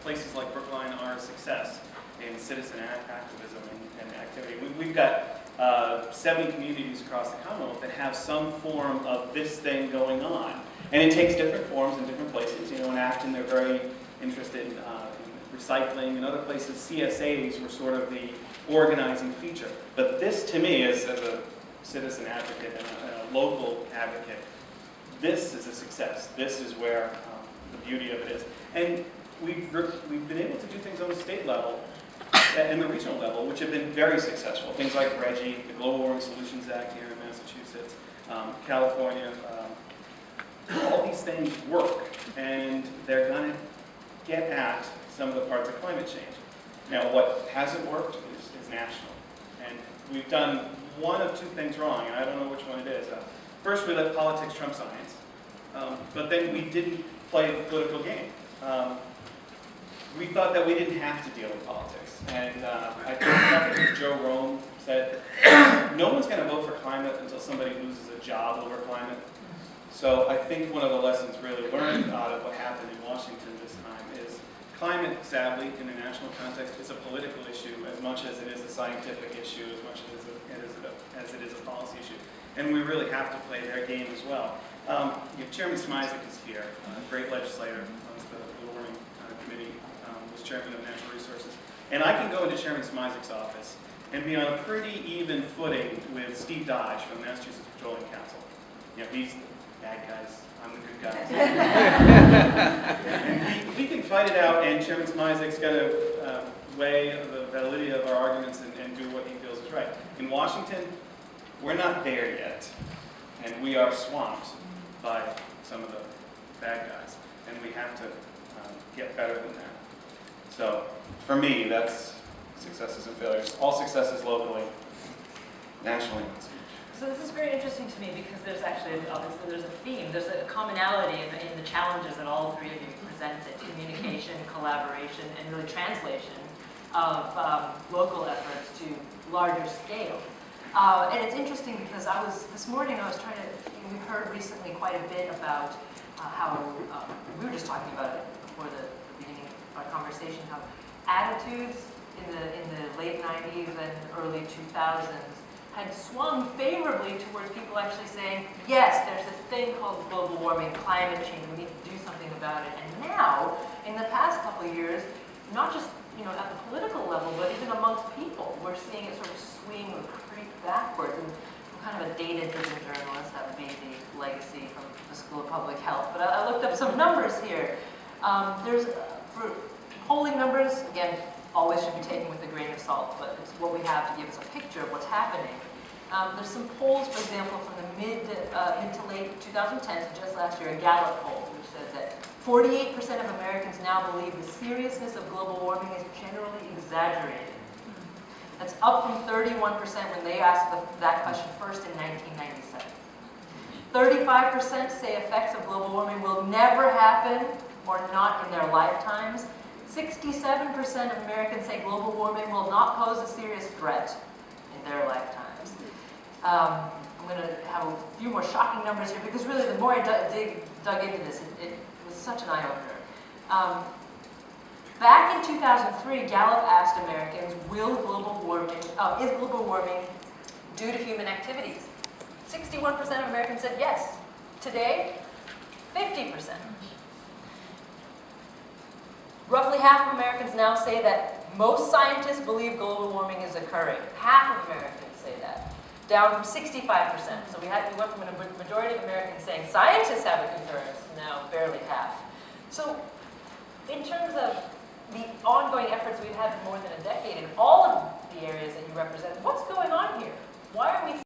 places like Brookline are a success in citizen activism and activity. We've got 70 communities across the Commonwealth that have some form of this thing going on. And it takes different forms in different places. You know, in Acton, they're very interested in recycling. In other places, CSAs were sort of the organizing feature. But this, to me, as a citizen advocate and a local advocate, this is a success. This is where the beauty of it is. And we've been able to do things on the state level and the regional level, which have been very successful. Things like RGGI, the Global Warming Solutions Act here in Massachusetts, California. All these things work, and they're going to get at some of the parts of climate change. Now, what hasn't worked is national. And we've done one of two things wrong, and I don't know which one it is. First, we let politics trump science, but then we didn't play the political game. We thought that we didn't have to deal with politics. And I think Joe Rome said, no one's going to vote for climate until somebody loses a job over climate. So I think one of the lessons really learned out of what happened in Washington this time is climate, sadly, in a national context, is a political issue as much as it is a scientific issue, as much as it is a policy issue. And we really have to play their game as well. Chairman Smizek is here, a great legislator on the Global Warming Committee, was chairman of Natural Resources. And I can go into Chairman Smizek's office and be on a pretty even footing with Steve Dodge from the Massachusetts Petroleum Council. You know, he's bad guys, I'm the good guys. And we can fight it out, and Chairman Smizek's got to weigh the validity of our arguments and do what he feels is right. In Washington, we're not there yet, and we are swamped by some of the bad guys, and we have to get better than that. So, for me, that's successes and failures. All successes locally, nationally. So this is very interesting to me because there's actually, obviously, there's a theme, there's a commonality in the challenges that all three of you presented: communication, collaboration, and really translation of local efforts to larger scale. And it's interesting because this morning I was trying to, we heard recently quite a bit about how, we were just talking about it before the beginning of our conversation, how attitudes in the late 90s and early 2000s had swung favorably towards people actually saying, yes, there's this thing called global warming, climate change, we need to do something about it. And now, in the past couple of years, not just at the political level, but even amongst people, we're seeing it sort of swing or creep backwards. And I'm kind of a data-driven journalist, that would be the legacy from the School of Public Health. But I looked up some numbers here. For polling numbers, again, always should be taken with a grain of salt, but it's what we have to give us a picture of what's happening. There's some polls, for example, from the mid to late 2010, so just last year, a Gallup poll, which says that 48% of Americans now believe the seriousness of global warming is generally exaggerated. That's up from 31% when they asked that question first in 1997. 35% say effects of global warming will never happen or not in their lifetimes. 67% of Americans say global warming will not pose a serious threat in their lifetimes. I'm going to have a few more shocking numbers here because really the more I dug into this, it was such an eye-opener. Back in 2003, Gallup asked Americans, is global warming due to human activities? 61% of Americans said yes. Today, 50%. Roughly half of Americans now say that most scientists believe global warming is occurring. Half of Americans say that, down from 65%. So we went from a majority of Americans saying scientists have a concern to now barely half. So in terms of the ongoing efforts we've had for more than a decade in all of the areas that you represent, what's going on here? Why are we